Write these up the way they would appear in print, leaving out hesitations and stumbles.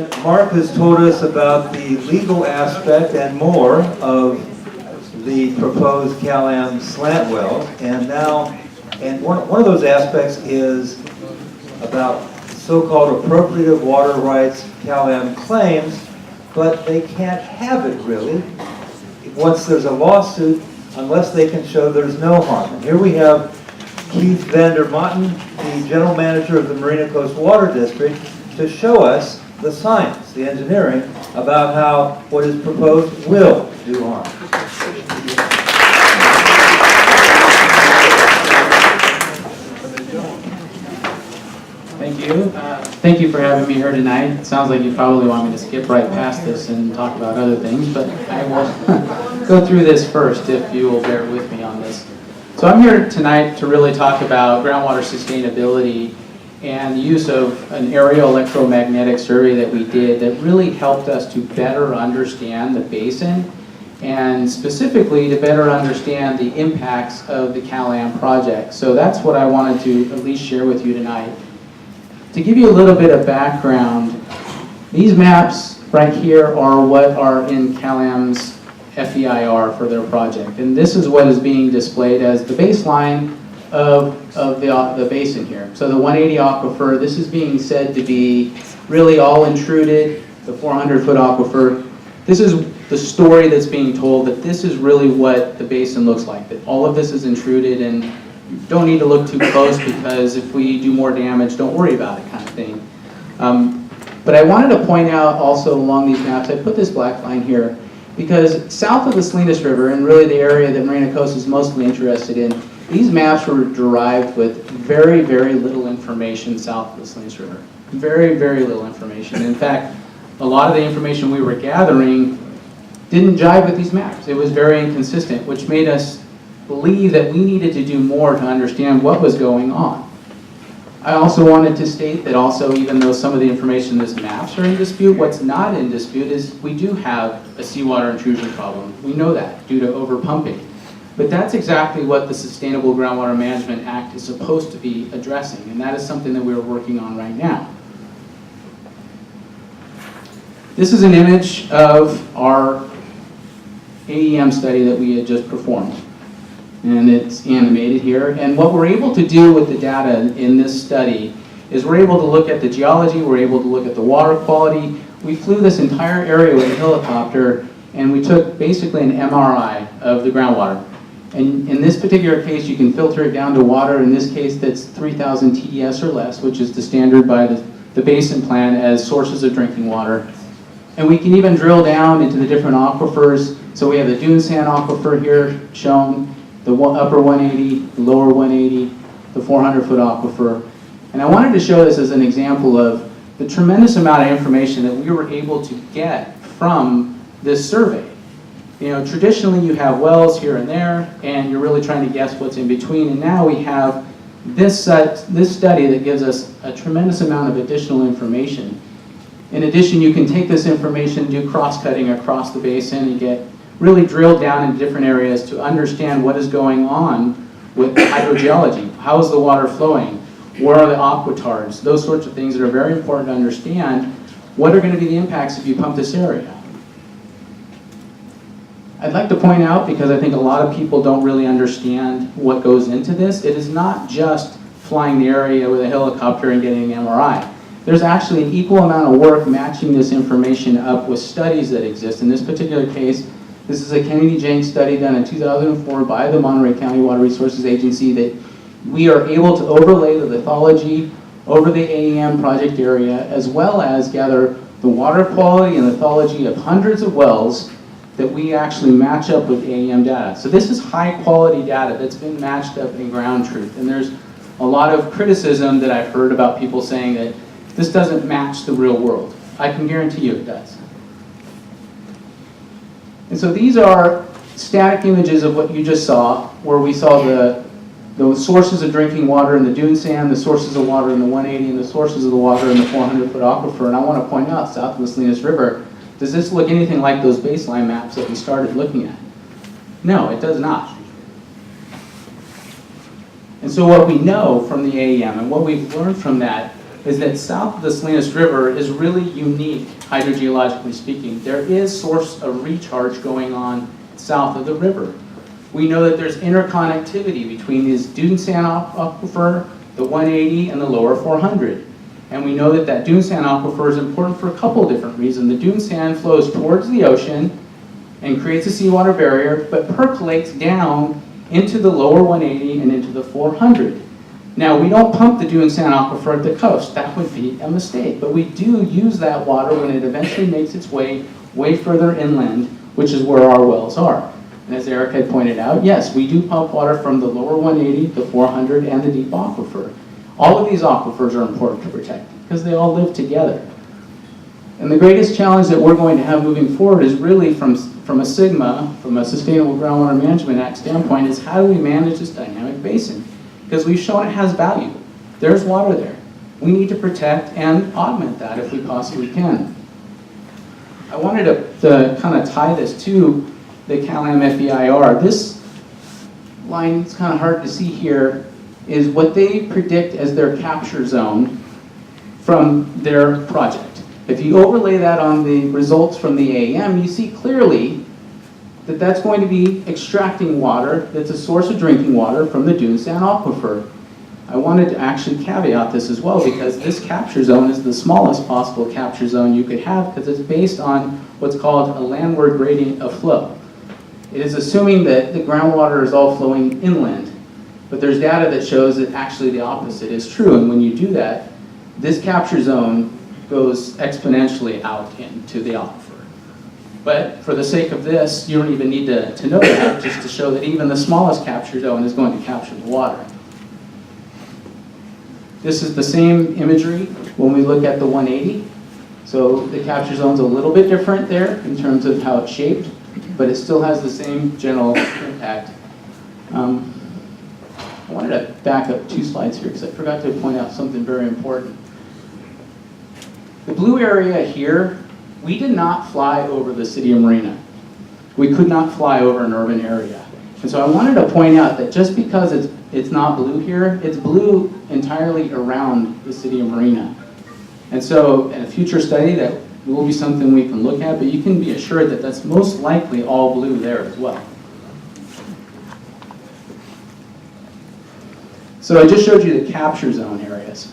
And Mark has told us about the legal aspect and more of the proposed CalAM slant wells. And now, one of those aspects is about so-called appropriative water rights CalAM claims, but they can't have it really once there's a lawsuit unless they can show there's no harm. And here we have Keith Vander Maaten, the general manager of the Marina Coast Water District, to show us the science, the engineering, about how what is proposed will do harm. Thank you. Thank you for having me here tonight. It sounds like you probably want me to skip right past this and talk about other things, but I will go through this first if you will bear with me on this. So I'm here tonight to really talk about groundwater sustainability and the use of an aerial electromagnetic survey that we did that really helped us to better understand the basin and specifically to better understand the impacts of the CalAM project. So that's what I wanted to at least share with you tonight. To give you a little bit of background, these maps right here are what are in CalAM's FEIR for their project. And this is what is being displayed as the baseline of the basin here. So the 180 aquifer, this is being said to be really all intruded, the 400-foot aquifer. This is the story that's being told, that this is really what the basin looks like, that all of this is intruded and you don't need to look too close because if we do more damage, don't worry about it kind of thing. But I wanted to point out also along these maps, I put this black line here, because south of the Salinas River, and really the area that Marina Coast is mostly interested in, these maps were derived with very, very little information south of the Salinas River. Very, very little information. In fact, a lot of the information we were gathering didn't jive with these maps. It was very inconsistent, which made us believe that we needed to do more to understand what was going on. I also wanted to state that also, even though some of the information in these maps are in dispute, what's not in dispute is we do have a seawater intrusion problem. We know that due to overpumping. But that's exactly what the Sustainable Groundwater Management Act is supposed to be addressing, and that is something that we're working on right now. This is an image of our AEM study that we had just performed. And it's animated here. And what we're able to do with the data in this study is we're able to look at the geology, we're able to look at the water quality. We flew this entire area with a helicopter and we took basically an MRI of the groundwater. And in this particular case, you can filter it down to water. In this case, that's 3,000 TDS or less, which is the standard by the basin plan as sources of drinking water. And we can even drill down into the different aquifers. So we have the dune sand aquifer here shown, the upper 180, the lower 180, the 400-foot aquifer. And I wanted to show this as an example of the tremendous amount of information that we were able to get from this survey. You know, traditionally you have wells here and there, and you're really trying to guess what's in between. And now we have this study that gives us a tremendous amount of additional information. In addition, you can take this information, do cross-cutting across the basin, and get really drilled down in different areas to understand what is going on with hydrogeology. How is the water flowing? Where are the aquatards? Those sorts of things that are very important to understand. What are going to be the impacts if you pump this area? I'd like to point out, because I think a lot of people don't really understand what goes into this, it is not just flying the area with a helicopter and getting an MRI. There's actually an equal amount of work matching this information up with studies that exist. In this particular case, this is a Kennedy-Jenks study done in 2004 by the Monterey County Water Resources Agency that we are able to overlay the lithology over the AEM project area, as well as gather the water quality and lithology of hundreds of wells that we actually match up with AEM data. So this is high quality data that's been matched up in ground truth. And there's a lot of criticism that I've heard about people saying that this doesn't match the real world. I can guarantee you it does. And so these are static images of what you just saw, where we saw the sources of drinking water in the dune sand, the sources of water in the 180, and the sources of the water in the 400-foot aquifer. And I want to point out, south of the Salinas River, does this look anything like those baseline maps that we started looking at? No, it does not. And so what we know from the AEM and what we've learned from that is that south of the Salinas River is really unique, hydrogeologically speaking. There is source of recharge going on south of the river. We know that there's interconnectivity between this dune sand aquifer, the 180, and the lower 400. And we know that that dune sand aquifer is important for a couple of different reasons. The dune sand flows towards the ocean and creates a seawater barrier, but percolates down into the lower 180 and into the 400. Now, we don't pump the dune sand aquifer at the coast. That would be a mistake. But we do use that water when it eventually makes its way further inland, which is where our wells are. And as Eric had pointed out, yes, we do pump water from the lower 180, the 400, and the deep aquifer. All of these aquifers are important to protect because they all live together. And the greatest challenge that we're going to have moving forward is really from a SGMA, from a Sustainable Groundwater Management Act standpoint, is how do we manage this dynamic basin? Because we've shown it has value. There's water there. We need to protect and augment that if we possibly can. I wanted to kind of tie this to the CalAM FEIR. This line, it's kind of hard to see here, is what they predict as their capture zone from their project. If you overlay that on the results from the AEM, you see clearly that that's going to be extracting water that's a source of drinking water from the dune sand aquifer. I wanted to actually caveat this as well because this capture zone is the smallest possible capture zone you could have because it's based on what's called a landward gradient of flow. It is assuming that the groundwater is all flowing inland, but there's data that shows that actually the opposite is true, and when you do that, this capture zone goes exponentially out into the aquifer. But for the sake of this, you don't even need to know that, just to show that even the smallest capture zone is going to capture the water. This is the same imagery when we look at the 180. So the capture zone's a little bit different there in terms of how it's shaped, but it still has the same general impact. I wanted to back up 2 slides here because I forgot to point out something very important. The blue area here, we did not fly over the city of Marina. We could not fly over an urban area. And so I wanted to point out that just because it's not blue here, it's blue entirely around the city of Marina. And so in a future study, that will be something we can look at, but you can be assured that that's most likely all blue there as well. So I just showed you the capture zone areas.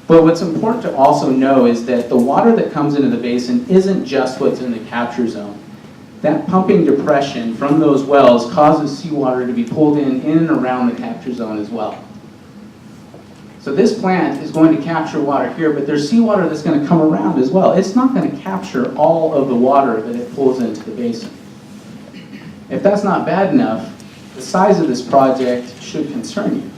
But what's important to also know is that the water that comes into the basin isn't just what's in the capture zone. That pumping depression from those wells causes seawater to be pulled in and around the capture zone as well. So this plant is going to capture water here, but there's seawater that's going to come around as well. It's not going to capture all of the water that it pulls into the basin. If that's not bad enough, the size of this project should concern you.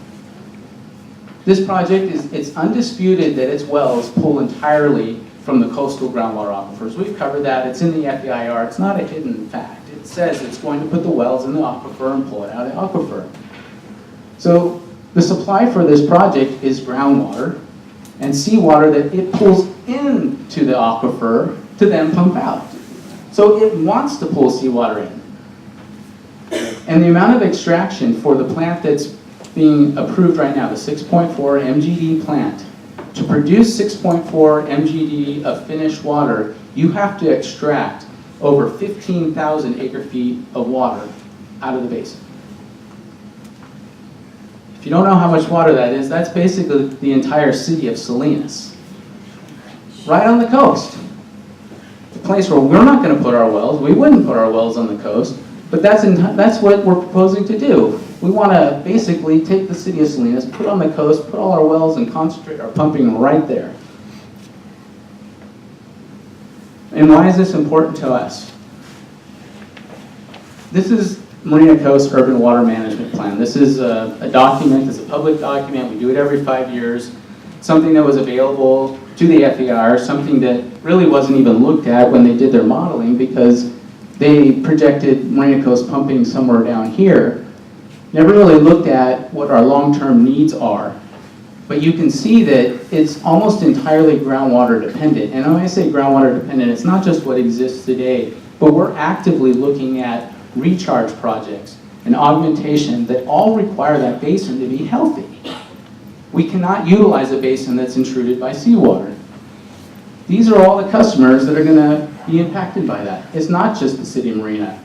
This project it's undisputed that its wells pull entirely from the coastal groundwater aquifers. We've covered that. It's in the FEIR. It's not a hidden fact. It says it's going to put the wells in the aquifer and pull it out of the aquifer. So the supply for this project is groundwater and seawater that it pulls into the aquifer to then pump out. So it wants to pull seawater in. And the amount of extraction for the plant that's being approved right now, the 6.4 MGD plant, to produce 6.4 MGD of finished water, you have to extract over 15,000 acre-feet of water out of the basin. If you don't know how much water that is, that's basically the entire city of Salinas. Right on the coast. The place where we're not going to put our wells. We wouldn't put our wells on the coast, but that's what we're proposing to do. We want to basically take the city of Salinas, put it on the coast, put all our wells, and concentrate our pumping right there. And why is this important to us? This is Marina Coast Urban Water Management Plan. This is a document, it's a public document. We do it every 5 years. Something that was available to the FEIR, something that really wasn't even looked at when they did their modeling because they projected Marina Coast pumping somewhere down here. Never really looked at what our long-term needs are. But you can see that it's almost entirely groundwater dependent. And when I say groundwater dependent, it's not just what exists today, but we're actively looking at recharge projects and augmentation that all require that basin to be healthy. we cannot utilize a basin that's intruded by seawater. These are all the customers that are going to be impacted by that. It's not just the city of Marina.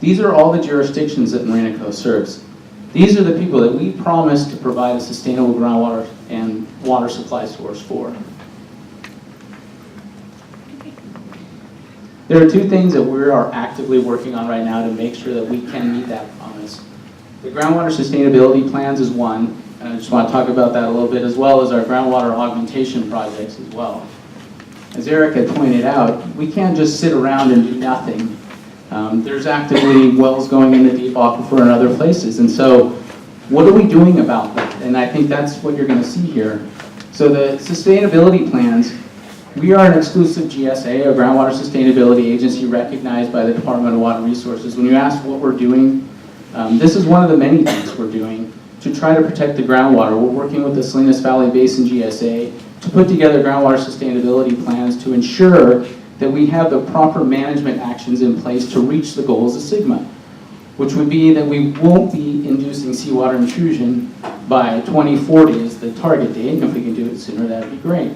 These are all the jurisdictions that Marina Coast serves. These are the people that we promised to provide a sustainable groundwater and water supply source for. There are two things that we are actively working on right now to make sure that we can meet that promise. The groundwater sustainability plans is one, and I just want to talk about that a little bit, as well as our groundwater augmentation projects as well. As Eric had pointed out, we can't just sit around and do nothing. There's actively wells going in the deep aquifer and other places, and so what are we doing about that? And I think that's what you're going to see here. So the sustainability plans, we are an exclusive GSA, a groundwater sustainability agency recognized by the Department of Water Resources. When you ask what we're doing, this is one of the many things we're doing to try to protect the groundwater. We're working with the Salinas Valley Basin GSA to put together groundwater sustainability plans to ensure that we have the proper management actions in place to reach the goals of SIGMA, which would be that we won't be inducing seawater intrusion by 2040 is the target date, and if we can do it sooner, that'd be great.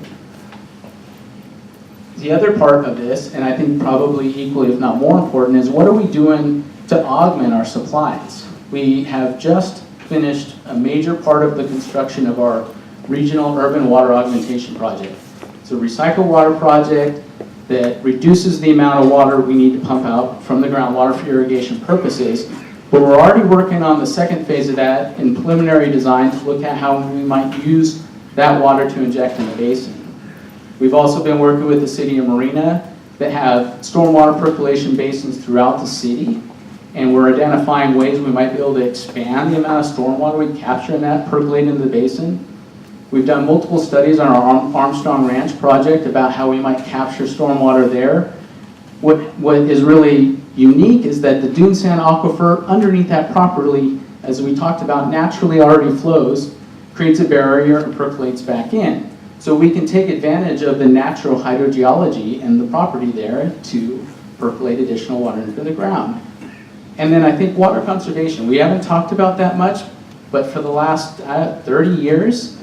The other part of this, and I think probably equally if not more important, is what are we doing to augment our supplies? We have just finished a major part of the construction of our regional urban water augmentation project. It's a recycled water project that reduces the amount of water we need to pump out from the groundwater for irrigation purposes, but we're already working on the second phase of that in preliminary design to look at how we might use that water to inject in the basin. We've also been working with the city of Marina that have stormwater percolation basins throughout the city, and we're identifying ways we might be able to expand the amount of stormwater we capture in that percolate into the basin. We've done multiple studies on our Armstrong Ranch project about how we might capture stormwater there. What is really unique is that the dune sand aquifer underneath that property, as we talked about, naturally already flows, creates a barrier and percolates back in. So we can take advantage of the natural hydrogeology and the property there to percolate additional water into the ground. And then I think water conservation. We haven't talked about that much, but for the last 30 years,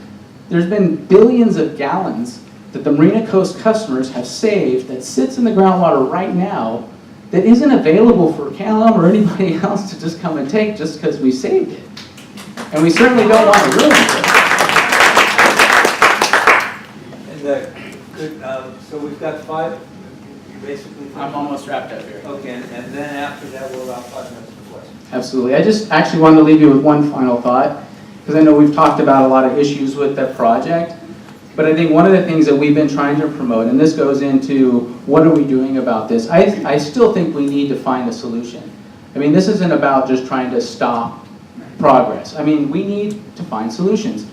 there's been billions of gallons that the Marina Coast customers have saved that sits in the groundwater right now that isn't available for CalAM or anybody else to just come and take just because we saved it. And we certainly don't want to ruin it. So we've got five, basically. I'm almost wrapped up here. Okay, and then after that, we'll allow 5 minutes for questions. Absolutely. I just actually wanted to leave you with one final thought, because I know we've talked about a lot of issues with that project, but I think one of the things that we've been trying to promote, and this goes into what are we doing about this, I still think we need to find a solution. I mean, this isn't about just trying to stop progress. I mean, we need to find solutions.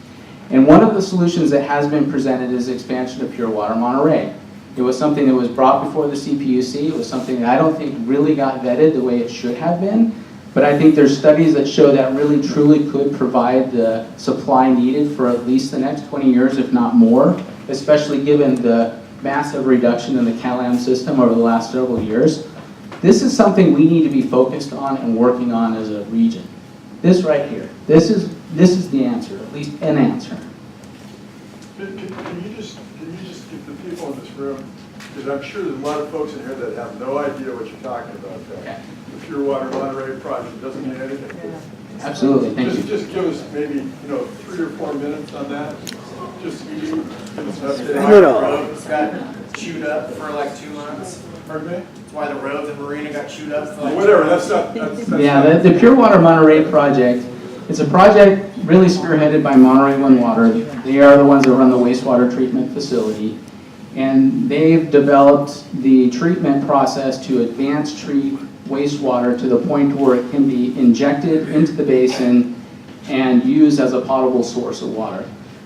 And one of the solutions that has been presented is expansion of Pure Water Monterey. It was something that was brought before the CPUC. It was something that I don't think really got vetted the way it should have been. But I think there's studies that show that really truly could provide the supply needed for at least the next 20 years, if not more, especially given the massive reduction in the CalAM system over the last several years. This is something we need to be focused on and working on as a region. This right here, this is the answer, at least an answer. Can you just give the people in this room, because I'm sure there's a lot of folks in here that have no idea what you're talking about. Okay. The Pure Water Monterey project doesn't mean anything. Yeah. Absolutely, thank you. Just give us maybe 3 or 4 minutes on that. Just give us an update. The roads got chewed up for like 2 months. Pardon me? That's why the roads in Marina got chewed up for like Whatever. That's not. Yeah, the Pure Water Monterey project, it's a project really spearheaded by Monterey Water. They are the ones that run the wastewater treatment facility. And they've developed the treatment process to advance treat wastewater to the point where it can be injected into the basin and used as a potable source of water.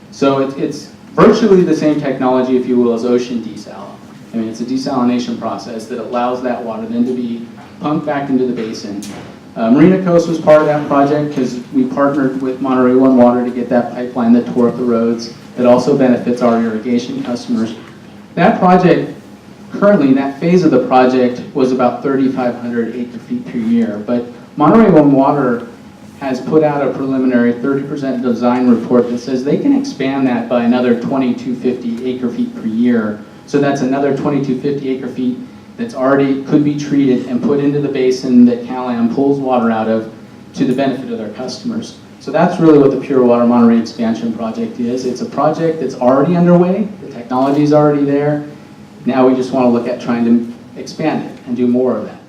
So it's virtually the same technology, if you will, as ocean desal. I mean, it's a desalination process that allows that water then to be pumped back into the basin. Marina Coast was part of that project because we partnered with Monterey Water to get that pipeline that tore up the roads. It also benefits our irrigation customers. That project, currently, that phase of the project was about 3,500 acre-feet per year. But Monterey Water has put out a preliminary 30% design report that says they can expand that by another 2,250 acre feet per year. So that's another 2,250 acre feet that's already could be treated and put into the basin that CalAm pulls water out of to the benefit of their customers. So that's really what the Pure Water Monterey expansion project is. It's a project that's already underway. The technology is already there. Now we just want to look at trying to expand it and do more of that.